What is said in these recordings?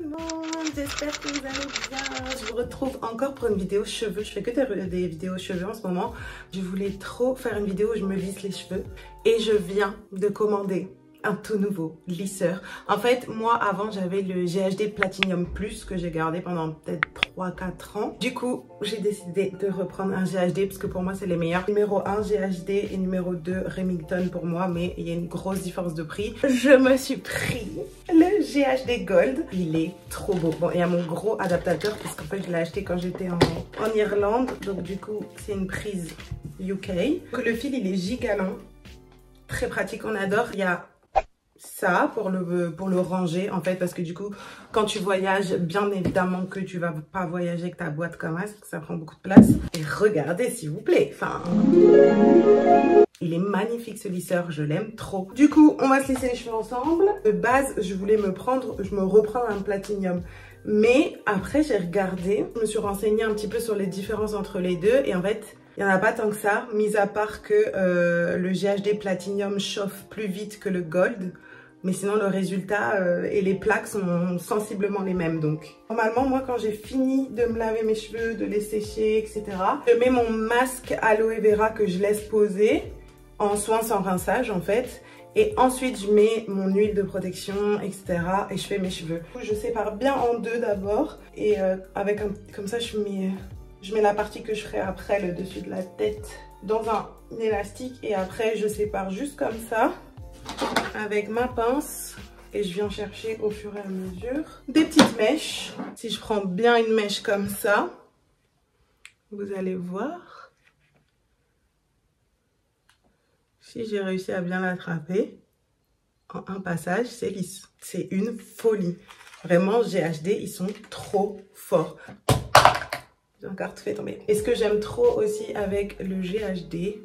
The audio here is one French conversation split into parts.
le monde, j'espère que vous allez bien. Je vous retrouve encore pour une vidéo cheveux. Je fais que des vidéos cheveux en ce moment. Je voulais trop faire une vidéo où je me lisse les cheveux et je viens de commander un tout nouveau lisseur. En fait, moi avant j'avais le GHD Platinum Plus que j'ai gardé pendant peut-être 3-4 ans. Du coup, j'ai décidé de reprendre un GHD parce que pour moi c'est les meilleurs. Numéro 1 GHD et numéro 2 Remington pour moi, mais il y a une grosse différence de prix. Je me suis pris le GHD Gold. Il est trop beau. Bon, il y a mon gros adaptateur parce qu'en fait je l'ai acheté quand j'étais en Irlande. Donc du coup, c'est une prise UK. Le fil il est giga long. Très pratique, on adore. Il y a ça pour le ranger en fait, parce que du coup quand tu voyages, bien évidemment que tu vas pas voyager avec ta boîte comme ça, parce que ça prend beaucoup de place. Et regardez s'il vous plaît, enfin il est magnifique ce lisseur, je l'aime trop. Du coup on va se lisser les cheveux ensemble. De base je voulais me reprendre un Platinum, mais après j'ai regardé, je me suis renseignée un petit peu sur les différences entre les deux et en fait il n'y en a pas tant que ça, mis à part que le GHD Platinum chauffe plus vite que le Gold. Mais sinon, le résultat et les plaques sont sensiblement les mêmes. Donc, normalement, moi, quand j'ai fini de me laver mes cheveux, de les sécher, etc., je mets mon masque aloe vera que je laisse poser en soin sans rinçage, en fait. Et ensuite, je mets mon huile de protection, etc. Et je fais mes cheveux. Je sépare bien en deux d'abord. Et comme ça, je mets la partie que je ferai après, le dessus de la tête, dans un élastique. Et après, je sépare juste comme ça, avec ma pince. Et je viens chercher au fur et à mesure des petites mèches. Si je prends bien une mèche comme ça, vous allez voir. Si j'ai réussi à bien l'attraper, en un passage, c'est lisse. C'est une folie. Vraiment, GHD, ils sont trop forts. J'ai encore tout fait tomber. Et ce que j'aime trop aussi avec le GHD,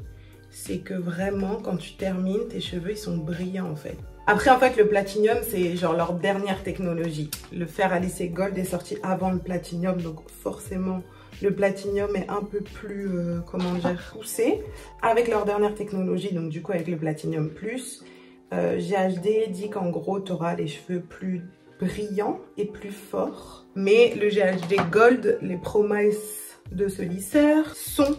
c'est que vraiment, quand tu termines, tes cheveux, ils sont brillants en fait. Après, en fait, le Platinum, c'est genre leur dernière technologie. Le fer à lisser Gold est sorti avant le Platinum, donc forcément, le Platinum est un peu plus, comment dire, poussé. Avec leur dernière technologie, donc du coup, avec le Platinum Plus, GHD dit qu'en gros, tu auras les cheveux plus brillants et plus forts. Mais le GHD Gold, les promesses de ce lisseur sont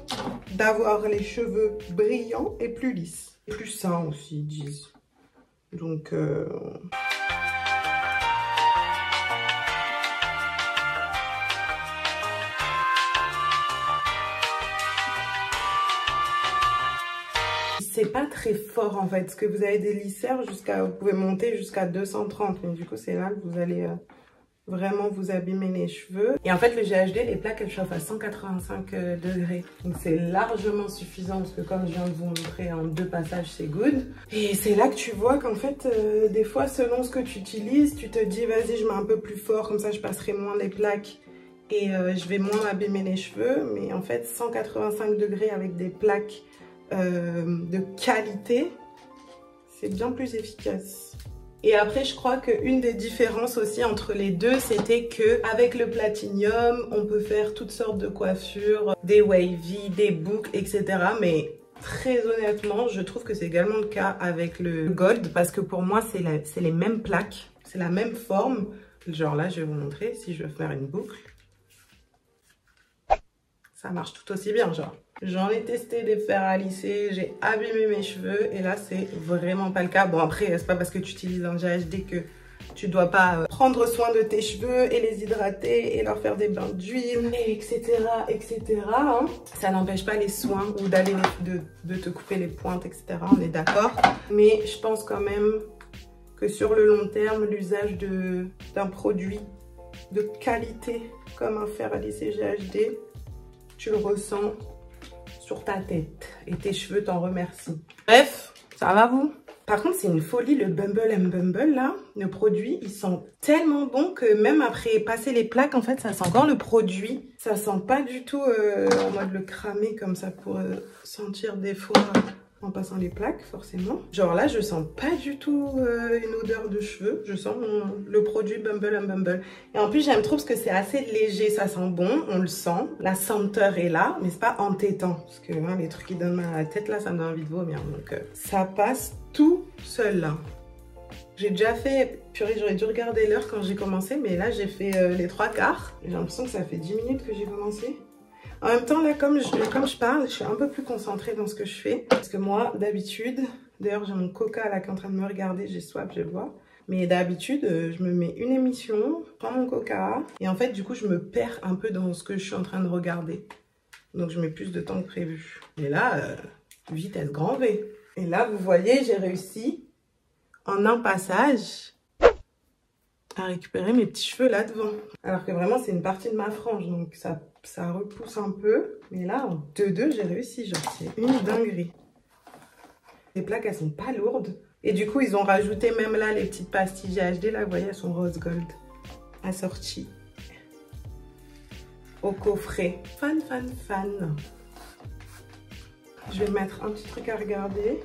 d'avoir les cheveux brillants et plus lisses. Plus sains aussi, ils disent. Donc... c'est pas très fort en fait, parce que vous avez des lisseurs vous pouvez monter jusqu'à 230, mais du coup c'est là que vous allez vraiment vous abîmer les cheveux. Et en fait le GHD, les plaques elles chauffent à 185 degrés, donc c'est largement suffisant, parce que comme je viens de vous montrer en 2 passages, c'est good. Et c'est là que tu vois qu'en fait des fois selon ce que tu utilises, tu te dis vas-y je mets un peu plus fort, comme ça je passerai moins les plaques et je vais moins abîmer les cheveux. Mais en fait 185 degrés avec des plaques de qualité, c'est bien plus efficace. Et après, je crois qu'une des différences aussi entre les deux, c'était que avec le Platinum, on peut faire toutes sortes de coiffures, des wavy, des boucles, etc. Mais très honnêtement, je trouve que c'est également le cas avec le Gold, parce que pour moi, c'est les mêmes plaques, c'est la même forme. Genre là, je vais vous montrer si je veux faire une boucle. Ça marche tout aussi bien, genre. J'en ai testé des fers à lisser, j'ai abîmé mes cheveux et là c'est vraiment pas le cas. Bon après c'est pas parce que tu utilises un GHD que tu dois pas prendre soin de tes cheveux et les hydrater et leur faire des bains d'huile, etc. etc. hein. Ça n'empêche pas les soins ou d'aller de te couper les pointes, etc. On est d'accord. Mais je pense quand même que sur le long terme, l'usage d'un produit de qualité comme un fer à lisser GHD, tu le ressens sur ta tête et tes cheveux t'en remercient. Bref, ça va vous? Par contre, c'est une folie le Bumble and Bumble là. Le produit, il sent tellement bon que même après passer les plaques, en fait, ça sent encore le produit. Ça sent pas du tout en mode le cramer comme ça pour sentir des fois en passant les plaques, forcément. Genre là, je sens pas du tout une odeur de cheveux. Je sens le produit Bumble and Bumble. Et en plus, j'aime trop parce que c'est assez léger. Ça sent bon, on le sent. La senteur est là, mais c'est pas entêtant. Parce que hein, les trucs qui donnent mal à la tête, là, ça me donne envie de vomir. Donc, ça passe tout seul, là. J'ai déjà fait, purée, j'aurais dû regarder l'heure quand j'ai commencé, mais là j'ai fait les 3/4. J'ai l'impression que ça fait 10 minutes que j'ai commencé. En même temps, là, comme je parle, je suis un peu plus concentrée dans ce que je fais. Parce que moi, d'habitude, d'ailleurs, j'ai mon coca là qui est en train de me regarder, j'ai soif, je bois. Mais d'habitude, je me mets une émission, je prends mon coca. Et en fait, du coup, je me perds un peu dans ce que je suis en train de regarder. Donc, je mets plus de temps que prévu. Et là, vitesse grand V. Et là, vous voyez, j'ai réussi, en un passage, à récupérer mes petits cheveux là devant. Alors que vraiment, c'est une partie de ma frange. Donc, ça repousse un peu. Mais là, en 2-2, j'ai réussi. Genre, c'est une dinguerie. Les plaques, elles sont pas lourdes. Et du coup, ils ont rajouté même là les petites pastilles GHD. Là, vous voyez, elles sont rose gold. Assorties au coffret. Fan, fan, fan. Je vais mettre un petit truc à regarder.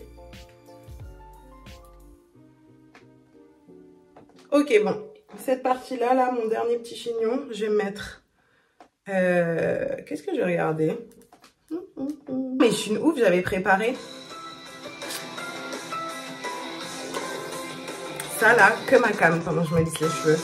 Ok, bon. Cette partie-là, là, mon dernier petit chignon, je vais mettre... Qu'est-ce que je vais regarder? Mais je suis une ouf, j'avais préparé ça là, que ma cam pendant que je me lisse les cheveux.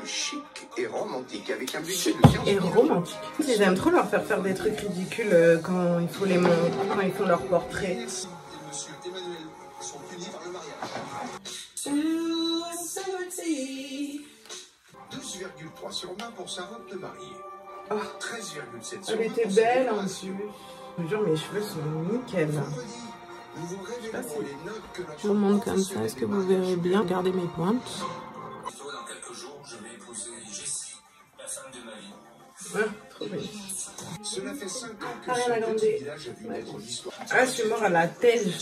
Chic et romantique avec un budget de et romantique. J'aime trop leur faire des trucs ridicules quand il faut les montrer, quand ils font leurs portraits. Monsieur Emmanuel sont unis par le mariage. 12,3 sur 20 pour sa robe de mariée. Oh, 13,7 sur 20. elle était belle en plus. Je vous jure, mes cheveux sont nickel. Je vous montre comme ça, est-ce que vous verrez bien? Regardez mes pointes. Dans quelques jours, je vais épouser Jessie, la femme de ma vie. Ah, trop bien. Cela fait 5 ans que Ariana ce Grande. petit village a vu naître l'histoire. Ah, je suis morte à la tège.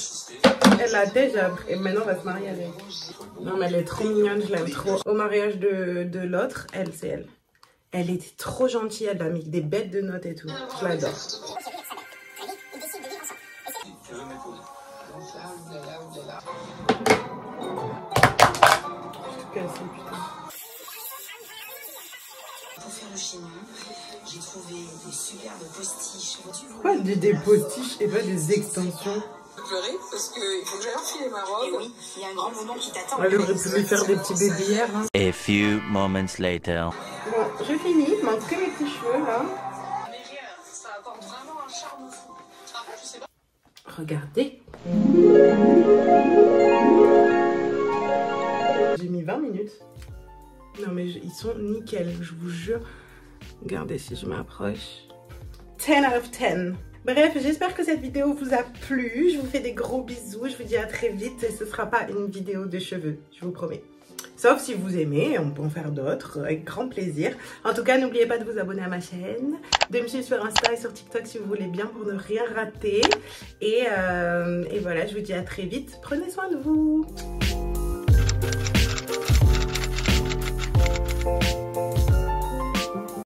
Elle a tège et maintenant on va se marier avec. Non, mais elle est trop mignonne, je l'aime trop. Au mariage de l'autre, elle, c'est elle. Elle était trop gentille, elle a mis des bêtes de notes et tout. Je l'adore. Tu veux m'épouser? Pour faire le chignon, j'ai trouvé des superbes postiches. Pourquoi des postiches et pas des extensions? Pleurer parce qu'il faut que j'aille enfiler ma robe. Et oui, il y a un grand moment qui t'attend. Elle aurait pu lui faire des petits bébillères. Hein. A few moments later. Bon, j'ai fini, il manque que mes petits cheveux là. Mais ça apporte vraiment un charme fou. Ah, je sais pas. Regardez. J'ai mis 20 minutes. Non mais ils sont nickel, je vous jure. Regardez si je m'approche. 10 out of 10. Bref, j'espère que cette vidéo vous a plu. Je vous fais des gros bisous. Je vous dis à très vite. Et ce ne sera pas une vidéo de cheveux, je vous promets. Sauf si vous aimez, on peut en faire d'autres avec grand plaisir. En tout cas, n'oubliez pas de vous abonner à ma chaîne, de me suivre sur Insta et sur TikTok si vous voulez bien pour ne rien rater. Et voilà, je vous dis à très vite. Prenez soin de vous.